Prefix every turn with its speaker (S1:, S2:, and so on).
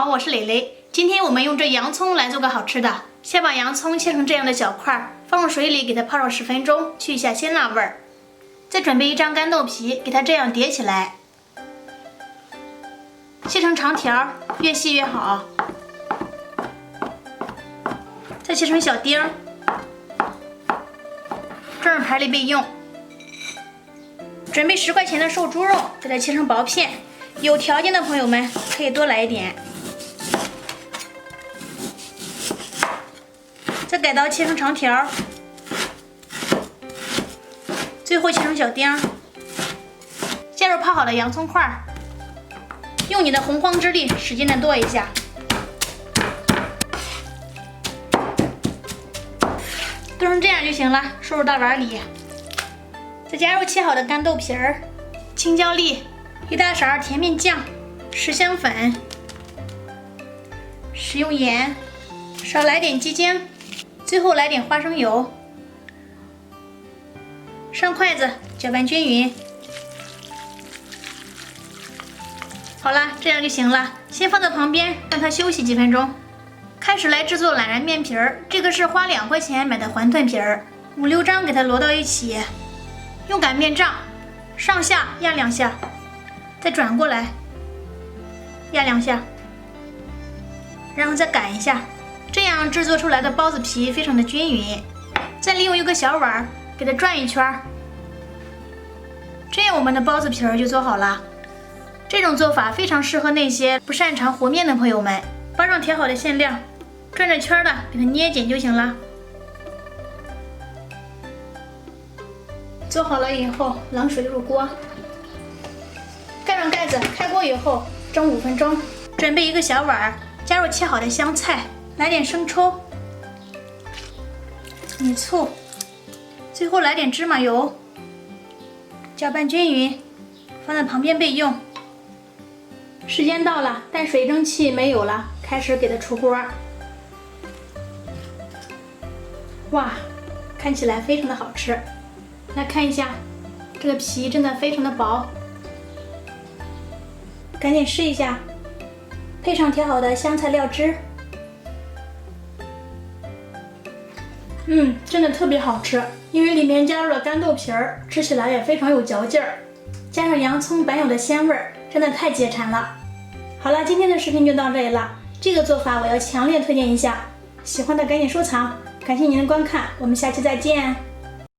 S1: 好，我是蕾蕾。今天我们用这洋葱来做个好吃的。先把洋葱切成这样的小块，放入水里给它泡上10分钟，去一下辛辣味儿。再准备一张干豆皮，给它这样叠起来，切成长条，越细越好。再切成小丁儿，装入盘里备用。准备10块钱的瘦猪肉，给它切成薄片。有条件的朋友们可以多来一点。再改刀切成长条，最后切成小丁。加入泡好的洋葱块，用你的洪荒之力使劲的剁一下。剁成这样就行了，收入大碗里。再加入切好的干豆皮儿、青椒粒、1大勺甜面酱、10香粉，食用盐，少来点鸡精，最后来点花生油，上筷子搅拌均匀。好啦，这样就行了，先放在旁边让它休息几分钟。开始来制作懒人面皮儿，这个是花2块钱买的馄饨皮儿，5、6张给它摞到一起，用擀面杖上下压2下，再转过来压2下，然后再擀一下，这样制作出来的包子皮非常的均匀。再利用一个小碗给它转一圈，这样我们的包子皮儿就做好了。这种做法非常适合那些不擅长和面的朋友们，包上调好的馅料，转着圈的给它捏紧就行了。做好了以后，冷水入锅，盖上盖子，开锅以后蒸5分钟。准备一个小碗，加入切好的香菜，来点生抽、米醋，最后来点芝麻油，搅拌均匀，放在旁边备用。时间到了，但水蒸气没有了，开始给它出锅。哇，看起来非常的好吃。来看一下，这个皮真的非常的薄，赶紧试一下，配上调好的香菜料汁，真的特别好吃，因为里面加入了干豆皮儿，吃起来也非常有嚼劲儿，加上洋葱本有的鲜味儿，真的太解馋了。好了，今天的视频就到这里了，这个做法我要强烈推荐一下，喜欢的赶紧收藏，感谢您的观看，我们下期再见。